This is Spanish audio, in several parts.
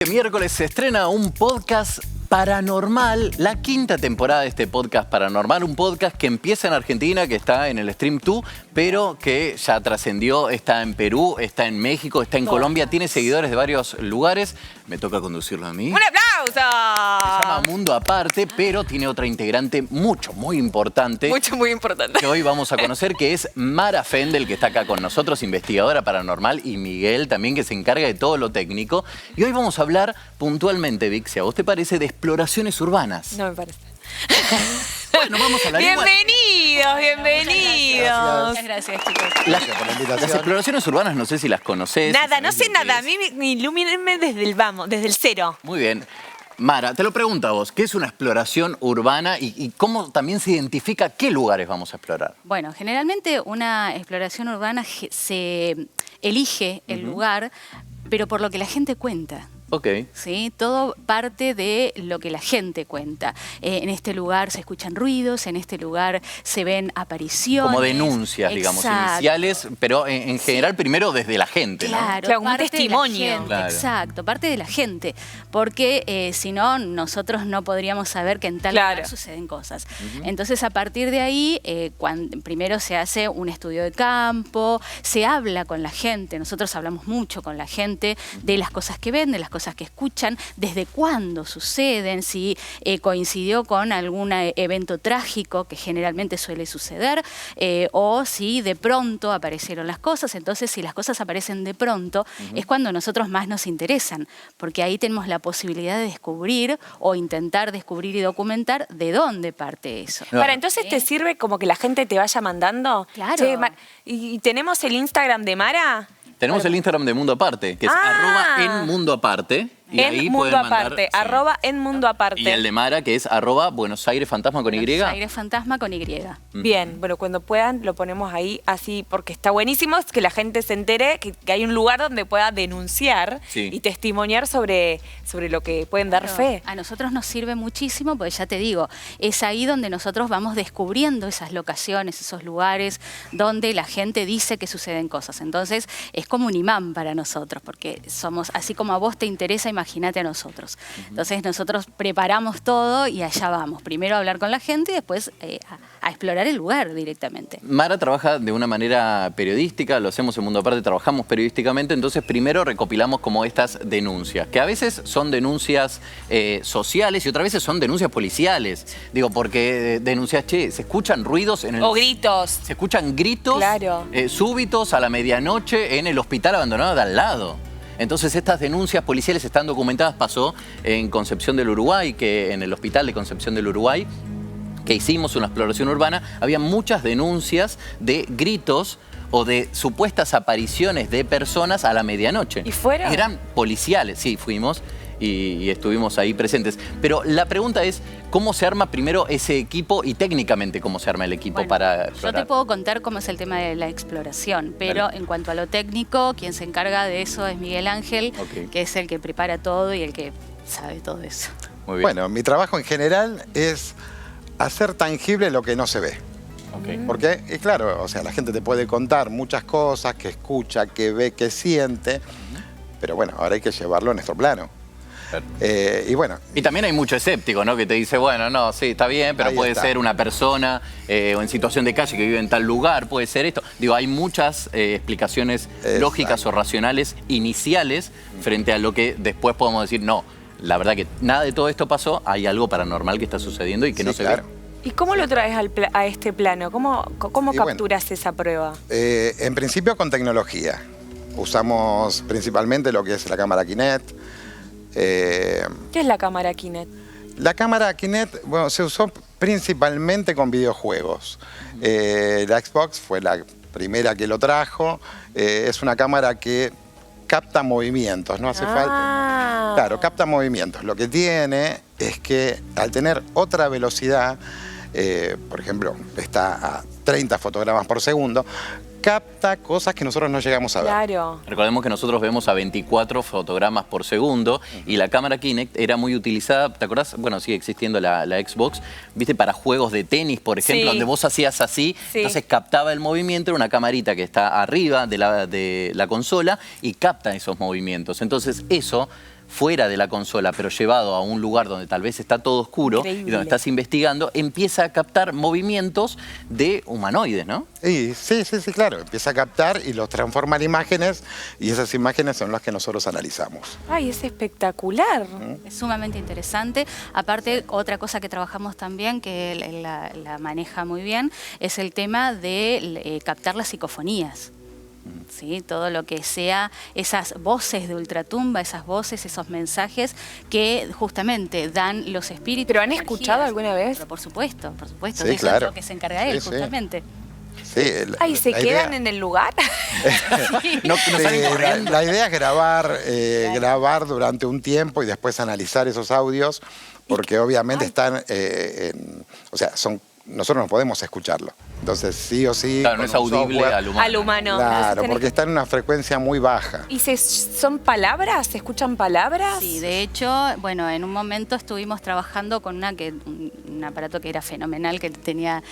Miércoles se estrena un podcast paranormal, la quinta temporada de este podcast paranormal, un podcast que empieza en Argentina, que está en el Stream 2, pero que ya trascendió, está en Perú, está en México, está en Colombia, tiene seguidores de varios lugares. Me toca conducirlo a mí. ¡Un aplauso! Se llama Mundo Aparte, pero tiene otra integrante muy importante. Muy importante. Que hoy vamos a conocer, que es Mara Fendel, que está acá con nosotros, investigadora paranormal, y Miguel también, que se encarga de todo lo técnico. Y hoy vamos a hablar puntualmente, Vic, si a vos te parece, de exploraciones urbanas. No me parece. Bueno, vamos a hablar Bienvenidos. Muchas gracias, chicos. Gracias por la invitación. Las exploraciones urbanas, no sé si las conocés. Nada, no sé nada. A mí ilumínenme desde el cero. Muy bien. Mara, te lo pregunto a vos, ¿qué es una exploración urbana y cómo también se identifica qué lugares vamos a explorar? Bueno, generalmente una exploración urbana se elige el lugar, pero por lo que la gente cuenta. Ok. ¿Sí? Todo parte de lo que la gente cuenta. En este lugar se escuchan ruidos, en este lugar se ven apariciones. Como denuncias, digamos, iniciales, pero en general primero desde la gente, ¿no? Claro, como un testimonio. Claro. Exacto, parte de la gente. Porque si no, nosotros no podríamos saber que en tal lugar suceden cosas. Entonces, a partir de ahí, primero se hace un estudio de campo, se habla con la gente. Nosotros hablamos mucho con la gente de las cosas que ven, de las cosas que escuchan, desde cuándo suceden, si coincidió con algún evento trágico que generalmente suele suceder, o si de pronto aparecieron las cosas. Entonces, si las cosas aparecen de pronto, es cuando a nosotros más nos interesan, porque ahí tenemos la posibilidad de descubrir o intentar descubrir y documentar de dónde parte eso. Para, entonces te sirve como que la gente te vaya mandando. Claro. Che, ¿y tenemos el Instagram de Mara? Tenemos el Instagram de Mundo Aparte, que es @enmundoaparte. Y ahí Mundo pueden mandar, Aparte, @enmundoaparte. Y el de Mara, que es @Buenos Aires Fantasma con Y. Buenos Aires Fantasma con Y. Bien, bueno, cuando puedan lo ponemos ahí así, porque está buenísimo que la gente se entere que hay un lugar donde pueda denunciar y testimoniar sobre lo que pueden dar fe. A nosotros nos sirve muchísimo, porque ya te digo, es ahí donde nosotros vamos descubriendo esas locaciones, esos lugares donde la gente dice que suceden cosas. Entonces, es como un imán para nosotros, porque somos, así como a vos te interesa, imagínate a nosotros. Entonces, nosotros preparamos todo y allá vamos. Primero a hablar con la gente y después a explorar el lugar directamente. Mara trabaja de una manera periodística, lo hacemos en Mundo Aparte, trabajamos periodísticamente, entonces primero recopilamos como estas denuncias, que a veces son denuncias sociales y otras veces son denuncias policiales. Digo, porque denuncias, che, se escuchan ruidos en el... O gritos. Se escuchan gritos súbitos a la medianoche en el hospital abandonado de al lado. Entonces estas denuncias policiales están documentadas. Pasó en Concepción del Uruguay, que en el hospital de Concepción del Uruguay, que hicimos una exploración urbana, había muchas denuncias de gritos o de supuestas apariciones de personas a la medianoche. ¿Y fueron? Eran policiales, sí, fuimos y estuvimos ahí presentes. Pero la pregunta es, ¿cómo se arma primero ese equipo y técnicamente cómo se arma el equipo para explorar? Yo te puedo contar cómo es el tema de la exploración, pero en cuanto a lo técnico, quien se encarga de eso es Miguel Ángel, que es el que prepara todo y el que sabe todo eso. Muy bien. Bueno, mi trabajo en general es hacer tangible lo que no se ve. Porque, claro, o sea, la gente te puede contar muchas cosas, que escucha, que ve, que siente, pero bueno, ahora hay que llevarlo a nuestro plano. Y bueno. Y también hay mucho escéptico, ¿no? Que te dice, bueno, no, sí, está bien, pero puede ser una persona o en situación de calle que vive en tal lugar, puede ser esto. Digo, hay muchas explicaciones lógicas o racionales iniciales frente a lo que después podemos decir, no, la verdad que nada de todo esto pasó, hay algo paranormal que está sucediendo y que no se ve. ¿Y cómo lo traes a este plano? ¿Cómo capturas esa prueba? En principio con tecnología. Usamos principalmente lo que es la cámara Kinect. ¿Qué es la cámara Kinect? La cámara Kinect, bueno, se usó principalmente con videojuegos. La Xbox fue la primera que lo trajo. Es una cámara que capta movimientos, no hace falta. Claro, capta movimientos. Lo que tiene es que al tener otra velocidad, por ejemplo, está a 30 fotogramas por segundo, capta cosas que nosotros no llegamos a ver. Claro. Recordemos que nosotros vemos a 24 fotogramas por segundo y la cámara Kinect era muy utilizada, ¿te acordás? Bueno, sigue existiendo la Xbox, ¿viste? Para juegos de tenis, por ejemplo, donde vos hacías así, entonces captaba el movimiento, era una camarita que está arriba de la consola y capta esos movimientos. Entonces eso fuera de la consola, pero llevado a un lugar donde tal vez está todo oscuro y donde estás investigando, empieza a captar movimientos de humanoides, ¿no? Sí, claro. Empieza a captar y los transforma en imágenes y esas imágenes son las que nosotros analizamos. ¡Ay, es espectacular! Es sumamente interesante. Aparte, otra cosa que trabajamos también, que la maneja muy bien, es el tema de captar las psicofonías. ¿Sí? Todo lo que sea esas voces de ultratumba, esas voces, esos mensajes que justamente dan los espíritus. ¿Pero han escuchado alguna vez? Pero por supuesto, sí, de eso claro. es lo que se encarga él, justamente. Sí, ¿Y se quedan en el lugar? La idea es grabar durante un tiempo y después analizar esos audios, porque obviamente están, o sea, nosotros no podemos escucharlo. Entonces, sí o sí... Claro, no es audible al humano. Al humano. Claro, porque está en una frecuencia muy baja. ¿Y son palabras? ¿Se escuchan palabras? Sí, de hecho, bueno, en un momento estuvimos trabajando con un aparato que era fenomenal, que tenía...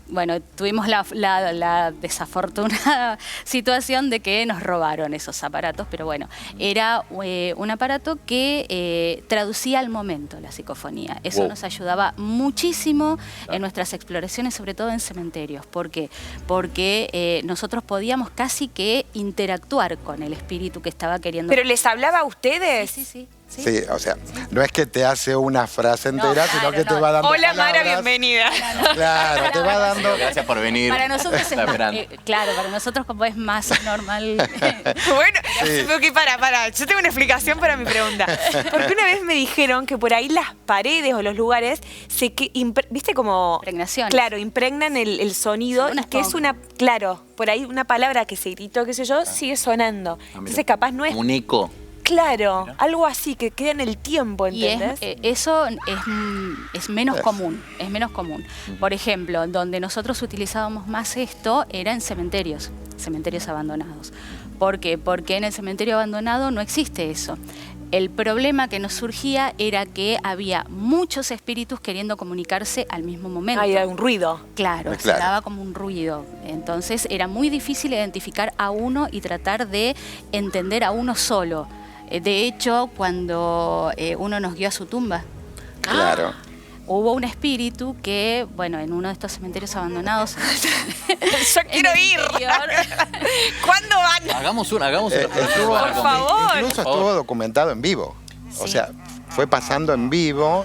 bueno, tuvimos la desafortunada situación de que nos robaron esos aparatos, pero bueno, era un aparato que traducía al momento la psicofonía. Eso nos ayudaba muchísimo en nuestras exploraciones, sobre todo en cementerios. ¿Por qué? Porque nosotros podíamos casi que interactuar con el espíritu que estaba queriendo. ¿Pero les hablaba a ustedes? Sí. Sí, o sea, no es que te hace una frase entera, sino que te va dando Hola, palabras. Mara, bienvenida. Claro, te va dando... Gracias por venir. Para nosotros claro, para nosotros como es más normal. Bueno, porque para, yo tengo una explicación para mi pregunta. Porque una vez me dijeron que por ahí las paredes o los lugares ¿viste como? Impregnaciones. Claro, impregnan el sonido, y que es claro, por ahí una palabra que se gritó, qué sé yo, sigue sonando. Entonces capaz no es... Un eco. Claro, algo así, que queda en el tiempo, ¿entendés? Y eso es menos común, Por ejemplo, donde nosotros utilizábamos más esto era en cementerios abandonados. ¿Por qué? Porque en el cementerio abandonado no existe eso. El problema que nos surgía era que había muchos espíritus queriendo comunicarse al mismo momento. Hay un ruido. Claro, se daba como un ruido. Entonces era muy difícil identificar a uno y tratar de entender a uno solo. De hecho, cuando uno nos guió a su tumba, hubo un espíritu que, bueno, en uno de estos cementerios abandonados... ¡Yo quiero ir! ¿Cuándo van? Hagamos una por favor. Incluso estuvo documentado en vivo. O sea, fue pasando en vivo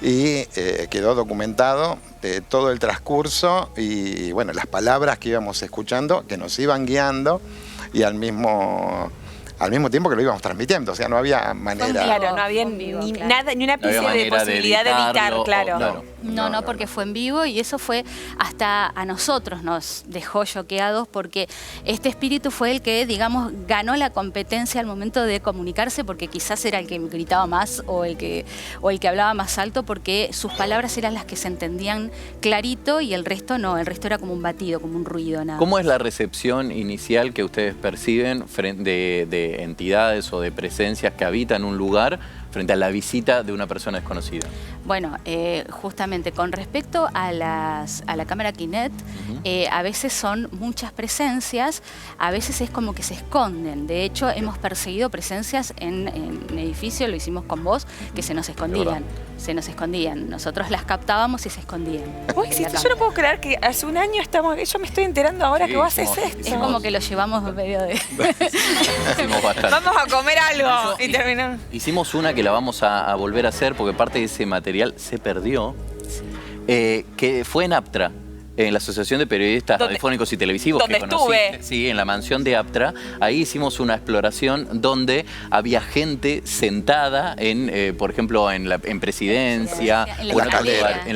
y quedó documentado todo el transcurso y, bueno, las palabras que íbamos escuchando, que nos iban guiando y al mismo tiempo que lo íbamos transmitiendo, o sea, no había manera... Claro, no había ni una pieza de posibilidad de evitar, claro. No, porque fue en vivo y eso fue hasta a nosotros nos dejó choqueados porque este espíritu fue el que, digamos, ganó la competencia al momento de comunicarse porque quizás era el que gritaba más o el que hablaba más alto porque sus palabras eran las que se entendían clarito y el resto no, el resto era como un batido, como un ruido, nada. ¿Cómo es la recepción inicial que ustedes perciben de entidades o de presencias que habitan un lugar frente a la visita de una persona desconocida? Bueno, justamente con respecto a la cámara Kinet, a veces son muchas presencias, a veces es como que se esconden. De hecho, hemos perseguido presencias en edificio, lo hicimos con vos, que se nos escondían. Nosotros las captábamos y se escondían. Uy, yo no puedo creer que hace un año yo me estoy enterando ahora que vos haces esto. Es como que lo llevamos medio de... Vamos a comer algo y terminamos. Hicimos una que la vamos a volver a hacer porque parte de ese material se perdió, que fue en APTRA, en la Asociación de Periodistas Radiofónicos y Televisivos. ¿Dónde estuve? Sí, en la mansión de APTRA. Ahí hicimos una exploración donde había gente sentada, por ejemplo, en Presidencia, en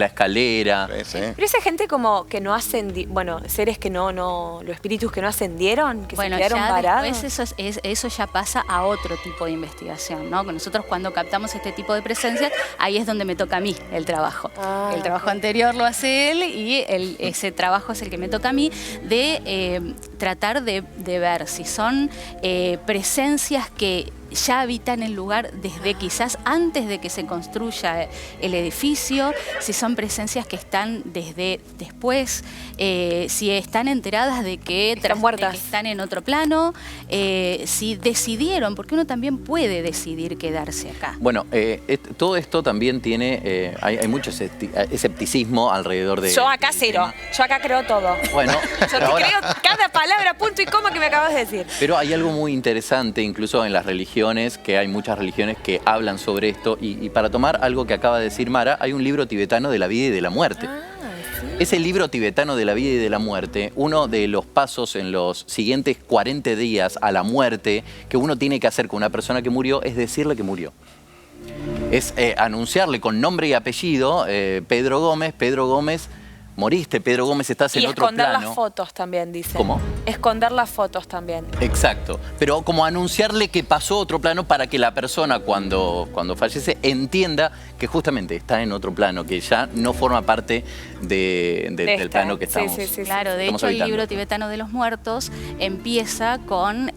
la escalera. Pero esa gente como que no seres que los espíritus que no ascendieron, que se quedaron parados. Después eso ya pasa a otro tipo de investigación, ¿no? Nosotros cuando captamos este tipo de presencias, ahí es donde me toca a mí el trabajo. El trabajo anterior lo hace él y ese trabajo es el que me toca a mí de tratar de ver si son presencias que ya habitan el lugar desde quizás antes de que se construya el edificio, si son presencias que están desde después, si están enteradas de que están muertas, de que están en otro plano, si decidieron, porque uno también puede decidir quedarse acá. Bueno, todo esto también tiene, hay mucho escepticismo alrededor de... Yo acá cero, yo acá creo todo. Bueno, yo te creo cada palabra, punto y coma que me acabas de decir. Pero hay algo muy interesante, incluso en las religiones, que hay muchas religiones que hablan sobre esto, y para tomar algo que acaba de decir Mara, hay un libro tibetano de la vida y de la muerte. ¿Sí? Ese libro tibetano de la vida y de la muerte, uno de los pasos en los siguientes 40 días a la muerte que uno tiene que hacer con una persona que murió es decirle que murió. Es anunciarle con nombre y apellido, Pedro Gómez, moriste, Pedro Gómez, estás en otro plano. Y esconder las fotos también, dice. ¿Cómo? Esconder las fotos también. Exacto. Pero como anunciarle que pasó otro plano para que la persona cuando fallece entienda que justamente está en otro plano, que ya no forma parte del plano que estamos. Sí. Claro, de hecho el libro tibetano de los muertos empieza con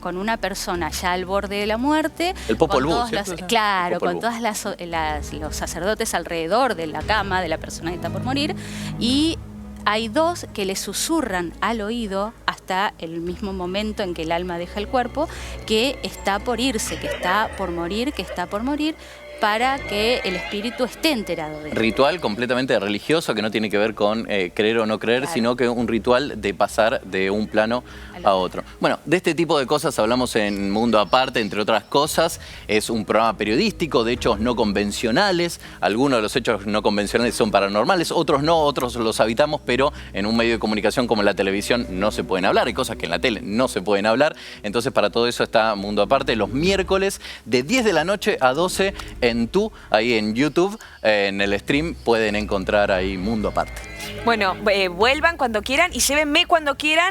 una persona ya al borde de la muerte. El Popol Vuh, claro, con todos los sacerdotes alrededor de la cama de la persona que está por morir. Y hay dos que le susurran al oído hasta el mismo momento en que el alma deja el cuerpo, que está por irse, que está por morir, para que el espíritu esté enterado de él. Ritual completamente religioso que no tiene que ver con creer o no creer, claro, sino que un ritual de pasar de un plano a otro. Bueno, de este tipo de cosas hablamos en Mundo Aparte, entre otras cosas. Es un programa periodístico de hechos no convencionales. Algunos de los hechos no convencionales son paranormales, otros no, otros los habitamos, pero en un medio de comunicación como la televisión no se pueden hablar. Hay cosas que en la tele no se pueden hablar. Entonces, para todo eso está Mundo Aparte los miércoles de 10 de la noche a 12 ahí en YouTube, en el stream pueden encontrar ahí Mundo Aparte. Bueno, vuelvan cuando quieran y llévenme cuando quieran